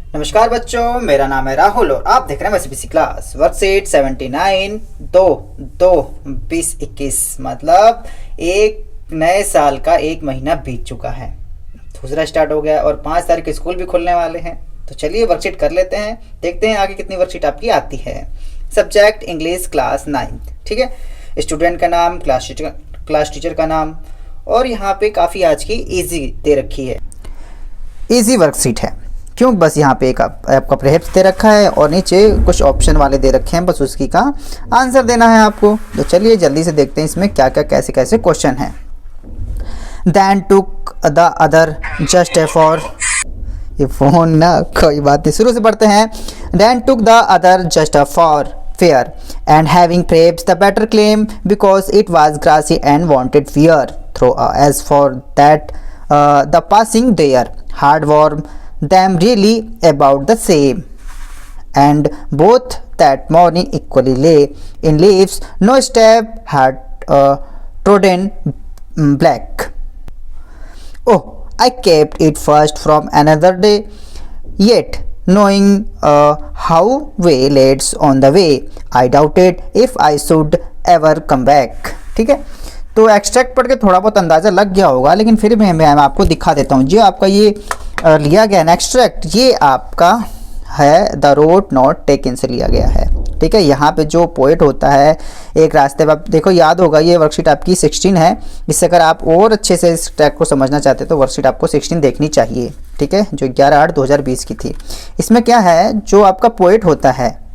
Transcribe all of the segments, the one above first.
नमस्कार बच्चों, मेरा नाम है राहुल और आप देख रहे हैं एसबीसी क्लास वर्कशीट 79 2021 मतलब एक नए साल का एक महीना बीत चुका है। दूसरा स्टार्ट हो गया और 5 तारीख स्कूल भी खुलने वाले हैं। तो चलिए वर्कशीट कर लेते हैं, देखते हैं आगे कितनी वर्कशीट आपकी आती है। सब्जेक्ट इंग्लिश क्लास 9, ठीक है। स्टूडेंट का नाम, क्लास टीचर का नाम और यहाँ पे काफ़ी आज की ईजी दे रखी है। ईजी वर्कशीट है क्यों, बस यहाँ पे एक आपका प्रेहेप्स दे रखा है और नीचे कुछ ऑप्शन वाले दे रखे हैं, बस उसकी का आंसर देना है आपको। तो चलिए जल्दी से देखते हैं इसमें क्या क्या कैसे कैसे क्वेश्चन है। Then took the other just for ये फोन ना कोई बात नहीं, शुरू से पढ़ते हैं। Then took the other just for fair and having perhaps the better claim because it was grassy and wanted fear through as for that the passing there hard warm them really about the same and both that morning equally lay in leaves no step had trodden black. Oh, I kept it first from another day, yet knowing how way leads on the way, I doubted if I should ever come back. ठीक है, तो extract पढ़ के थोड़ा बहुत अंदाज़ा लग गया होगा, लेकिन फिर भी मैं आपको दिखा देता हूँ। जो आपका ये लिया गया ना एक्सट्रैक्ट, ये आपका है द रोड नॉट टेकन से लिया गया है, ठीक है। यहाँ पे जो पोएट होता है एक रास्ते पर, आप देखो याद होगा ये वर्कशीट आपकी 16 है। इससे अगर आप और अच्छे से इस ट्रैक को समझना चाहते हैं तो वर्कशीट आपको 16 देखनी चाहिए, ठीक है, जो 11/8/2020 की थी। इसमें क्या है, जो आपका पोएट होता है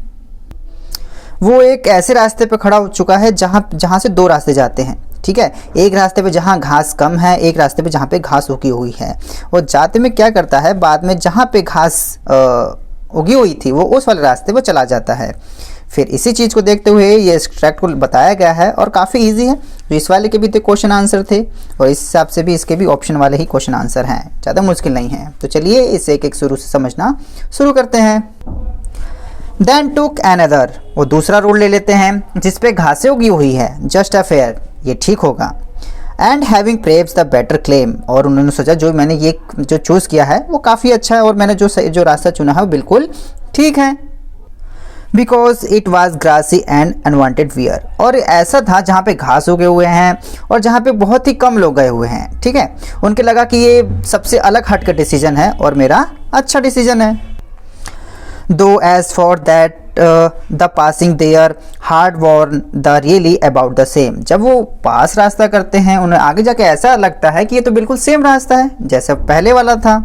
वो एक ऐसे रास्ते पे खड़ा हो चुका है जहाँ से 2 रास्ते जाते हैं, ठीक है। एक रास्ते पे जहाँ घास कम है, एक रास्ते पे जहाँ पे घास उगी हुई है। और जाते में क्या करता है, बाद में जहाँ पे घास उगी हुई थी वो उस वाले रास्ते पे चला जाता है। फिर इसी चीज़ को देखते हुए ये एक्सट्रैक्ट को बताया गया है और काफ़ी इजी है। तो इस वाले के भी तो क्वेश्चन आंसर थे और इस हिसाब से भी इसके भी ऑप्शन वाले ही क्वेश्चन आंसर हैं, ज़्यादा मुश्किल नहीं है। तो चलिए इसे एक एक शुरू से समझना शुरू करते हैं। देन टुक अनदर, वो दूसरा रूल ले लेते हैं जिसपे घासें उगी हुई है, जस्ट अ फेयर, ये ठीक होगा। And having proved the better claim, और उन्होंने सोचा जो मैंने ये जो चूज़ किया है वो काफ़ी अच्छा है और मैंने जो रास्ता चुना है वो बिल्कुल ठीक है। Because it was grassy and unwanted wear, और ऐसा था जहाँ पे घास उगे हुए हैं और जहाँ पे बहुत ही कम लोग गए हुए हैं, ठीक है। उनके लगा कि ये सबसे अलग हट का डिसीजन है और मेरा अच्छा डिसीजन है। Though as for that the passing there had worn the really about the same, जब वो पास रास्ता करते हैं उन्हें आगे जाके ऐसा लगता है कि ये तो बिल्कुल सेम रास्ता है जैसा पहले वाला था।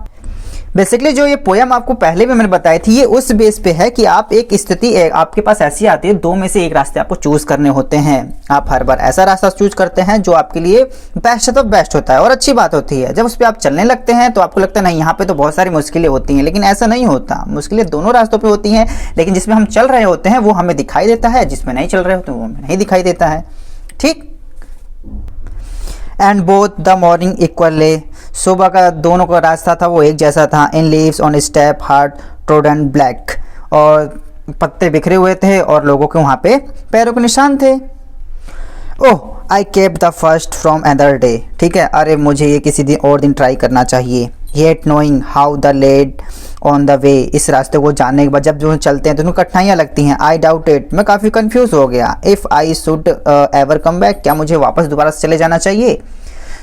बेसिकली जो ये पोयम आपको पहले भी मैंने बताई थी, ये उस बेस पे है कि आप एक स्थिति आपके पास ऐसी आती है, 2 में से एक रास्ते आपको चूज करने होते हैं। आप हर बार ऐसा रास्ता चूज करते हैं जो आपके लिए बेस्ट है तो बेस्ट होता है और अच्छी बात होती है। जब उस पर आप चलने लगते हैं तो आपको लगता है नहीं यहाँ पे तो बहुत सारी मुश्किलें होती हैं, लेकिन ऐसा नहीं होता। मुश्किलें दोनों रास्तों पर होती हैं, लेकिन जिसमें हम चल रहे होते हैं वो हमें दिखाई देता है, जिसमें नहीं चल रहे होते वो हमें नहीं दिखाई देता है, ठीक। And both the morning equal, सुबह का दोनों का रास्ता था वो एक जैसा था। In leaves on step hard trodden black, और पत्ते बिखरे हुए थे और लोगों के वहाँ पे पैरों के निशान थे। Oh I kept the first from other day, ठीक है, अरे मुझे ये किसी दिन और दिन ट्राई करना चाहिए। Yet knowing how the laid on the way, इस रास्ते को जानने के बाद जब जो चलते हैं तो उनको कठिनाइयाँ लगती हैं। आई डाउटेड, मैं काफ़ी कंफ्यूज हो गया। If I should ever come back, क्या मुझे वापस दोबारा से चले जाना चाहिए।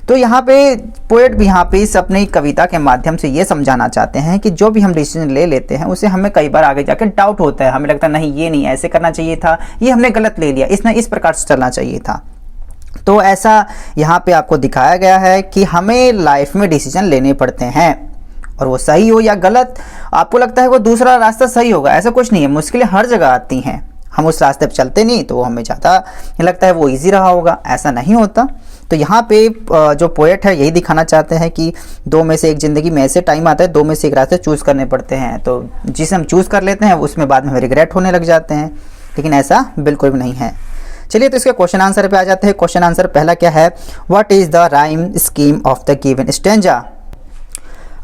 तो यहाँ पे पोएट भी यहाँ पे इस अपनी कविता के माध्यम से ये समझाना चाहते हैं कि जो भी हम डिसीजन ले लेते हैं उसे हमें कई बार आगे जाकर डाउट होता है, हमें लगता है नहीं ये नहीं ऐसे करना चाहिए था, ये हमने गलत ले लिया, इसने इस प्रकार से चलना चाहिए था। तो ऐसा यहाँ पे आपको दिखाया गया है कि हमें लाइफ में डिसीजन लेने पड़ते हैं और वो सही हो या गलत। आपको लगता है वो दूसरा रास्ता सही होगा, ऐसा कुछ नहीं है। मुश्किलें हर जगह आती हैं, हम उस रास्ते पर चलते नहीं तो हमें ज़्यादा लगता है वो ईजी रहा होगा, ऐसा नहीं होता। तो यहाँ पे जो पोएट है यही दिखाना चाहते हैं कि 2 में से एक ज़िंदगी में ऐसे टाइम आता है, 2 में से एक रास्ते चूज़ करने पड़ते हैं। तो जिसे हम चूज़ कर लेते हैं उसमें बाद में हमें रिग्रेट होने लग जाते हैं, लेकिन ऐसा बिल्कुल भी नहीं है। चलिए तो इसके क्वेश्चन आंसर पे आ जाते हैं। क्वेश्चन आंसर पहला क्या है, what is the rhyme scheme of the given stanza.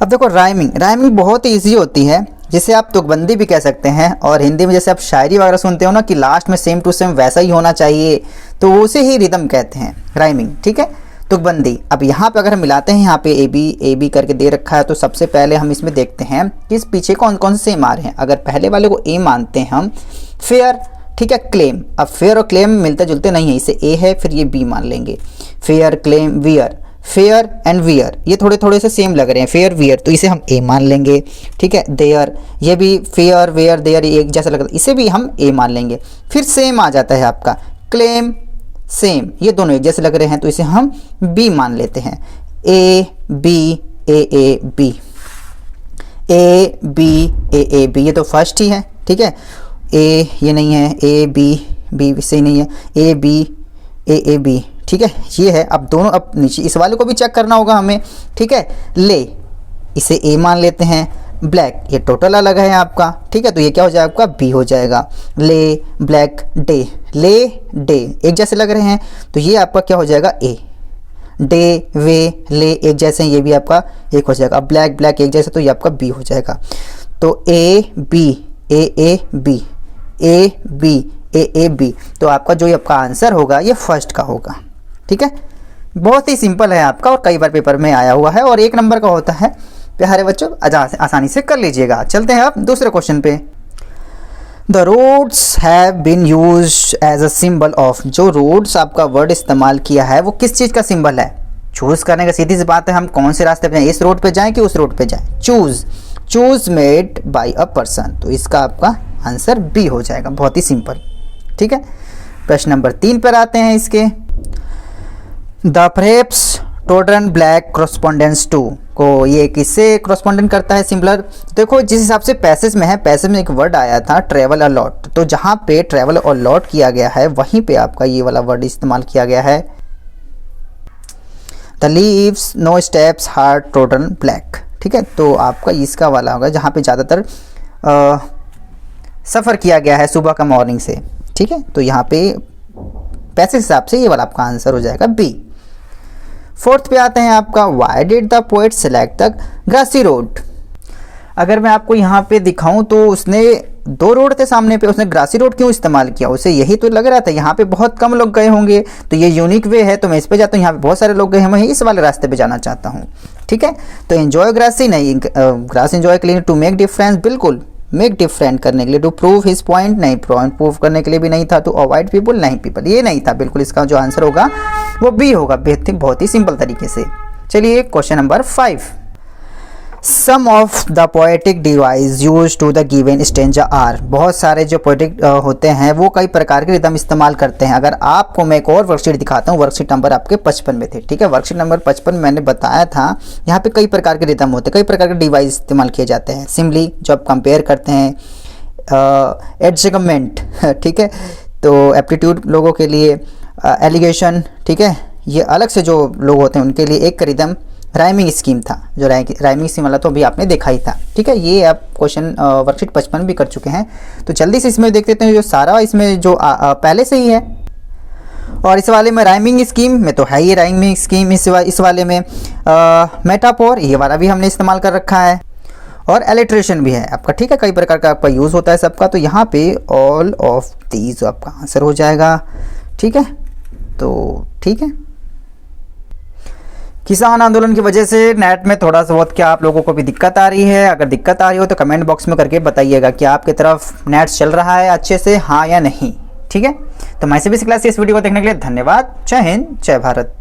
अब देखो राइमिंग बहुत ही ईजी होती है, जिसे आप तुकबंदी भी कह सकते हैं। और हिंदी में जैसे आप शायरी वगैरह सुनते हो ना कि लास्ट में सेम टू सेम वैसा ही होना चाहिए, तो उसे ही रिदम कहते हैं, राइमिंग, ठीक है। तुकबंदी। अब यहाँ पे अगर हम मिलाते हैं, यहाँ पे ए बी करके दे रखा है, तो सबसे पहले हम इसमें देखते हैं कि इस पीछे कौन कौन से सेम आ रहे हैं। अगर पहले वाले को ए मानते हैं हम, फेयर, ठीक है, क्लेम। अब फेयर और क्लेम मिलते जुलते नहीं है, इसे ए है फिर ये बी मान लेंगे। Fair, claim, wear, fair and wear ये थोड़े थोड़े से सेम लग रहे हैं, फेयर वियर, तो इसे हम ए मान लेंगे, ठीक है। देयर, ये भी फेयर वेयर देयर एक जैसा लग रहा है, इसे भी हम ए मान लेंगे। फिर सेम आ जाता है आपका क्लेम, सेम, ये दोनों एक जैसे लग रहे हैं, तो इसे हम बी मान लेते हैं। A B A B, A B ये तो फर्स्ट ही है, ठीक है। ए ये नहीं है, ए बी सही नहीं है, ए बी, ठीक है, ये है। अब दोनों, अब नीचे इस वाले को भी चेक करना होगा हमें, ठीक है। ले, इसे ए मान लेते हैं। ब्लैक, ये टोटल अलग है आपका, ठीक है, तो ये क्या हो जाएगा आपका बी हो जाएगा। ले, ब्लैक, डे, ले डे एक जैसे लग रहे हैं, तो ये आपका क्या हो जाएगा ए। डे, वे, ले एक जैसे हैं, ये भी आपका एक हो जाएगा। अब ब्लैक ब्लैक एक जैसे, तो ये आपका बी हो जाएगा। तो A B A B, A B A B, तो आपका जो आपका आंसर होगा ये फर्स्ट का होगा, ठीक है। बहुत ही सिंपल है आपका, और कई बार पेपर में आया हुआ है, और 1 नंबर का होता है। प्यारे बच्चों आसानी से कर लीजिएगा। चलते हैं अब दूसरे क्वेश्चन पे। The roads have been used as a symbol of, जो रोड्स आपका वर्ड इस्तेमाल किया है वो किस चीज़ का सिंबल है। चूज करने का सीधी सी बात है, हम कौन से रास्ते पे जाएं, इस रोड पे जाएं कि उस रोड पे जाएं। Choose made by a person, तो इसका आपका आंसर बी हो जाएगा, बहुत ही सिंपल, ठीक है। प्रश्न नंबर 3 पर आते हैं इसके। द फ्रेप्स टोटन ब्लैक कॉरस्पॉन्डेंस टू, को ये किससे कॉरस्पॉन्डेंट करता है सिमिलर। देखो जिस हिसाब से पैसेज में है, पैसेज में एक वर्ड आया था ट्रेवल अलॉट, तो जहाँ पे ट्रेवल अलॉट किया गया है वहीं पे आपका ये वाला वर्ड इस्तेमाल किया गया है। The leaves no steps had trodden black, ठीक है, तो आपका इसका वाला होगा जहाँ पे ज़्यादातर सफ़र किया गया है सुबह का मॉर्निंग से, ठीक है, तो यहाँ पे पैसे हिसाब से ये वाला आपका आंसर हो जाएगा बी। 4th पे आते हैं आपका, why did the poet select the grassy road. अगर मैं आपको यहाँ पे दिखाऊं तो उसने 2 रोड थे सामने पे, उसने ग्रासी रोड क्यों इस्तेमाल किया, उसे यही तो लग रहा था यहाँ पे बहुत कम लोग गए होंगे, तो ये यूनिक वे है, तो मैं इस पे जाता हूँ, यहाँ पे बहुत सारे लोग गए हैं, मैं इस वाले रास्ते पे जाना चाहता हूँ, ठीक है। तो एंजॉय ग्रासी नहीं, ग्रास एंजॉय के लिए टू मेक डिफरेंस, बिल्कुल मेक डिफरेंट करने के लिए, टू प्रूव हिज पॉइंट नहीं, पॉइंट प्रूव करने के लिए भी नहीं था, टू अवॉइड पीपल नहीं, पीपल ये नहीं था, बिल्कुल इसका जो आंसर होगा वो बी होगा, बहुत ही सिंपल तरीके से। चलिए question number 5। Some of the poetic device use to the given stanza are, बहुत सारे जो पोएटिक होते हैं वो कई प्रकार के रिदम इस्तेमाल करते हैं। अगर आपको मैं एक और वर्कशीट दिखाता हूँ, वर्कशीट नंबर आपके 55 में थे, ठीक है, वर्कशीट नंबर 55 में मैंने बताया था यहाँ पे कई प्रकार के रिदम होते हैं, कई प्रकार के डिवाइस इस्तेमाल किए जाते हैं। सिम्बली जो आप कंपेयर करते हैं, एडजमेंट, ठीक है, तो एप्टीट्यूड लोगों के लिए, एलिगेशन, ठीक है, ये अलग से जो लोग होते हैं उनके लिए एक रिदम राइमिंग स्कीम था, जो राइमिंग स्कीम वाला तो अभी आपने देखा ही था, ठीक है। ये आप क्वेश्चन वर्कशीट 55 भी कर चुके हैं, तो जल्दी से इसमें देख लेते हैं जो सारा इसमें जो पहले से ही है, और इस वाले में राइमिंग स्कीम में तो है ही राइमिंग स्कीम, इस वाले में मेटाफोर ये वाला भी हमने इस्तेमाल कर रखा है, और एलिट्रेशन भी है आपका, ठीक है, कई प्रकार का आपका यूज़ होता है सबका, तो यहाँ पे ऑल ऑफ दीज आपका आंसर हो जाएगा, ठीक है। तो ठीक है, किसान आंदोलन की वजह से नेट में थोड़ा सा बहुत क्या आप लोगों को भी दिक्कत आ रही है, अगर दिक्कत आ रही हो तो कमेंट बॉक्स में करके बताइएगा कि आपकी तरफ नेट चल रहा है अच्छे से, हाँ या नहीं, ठीक है। तो मैं से भी क्लास इस वीडियो को देखने के लिए धन्यवाद। जय हिंद, जय भारत।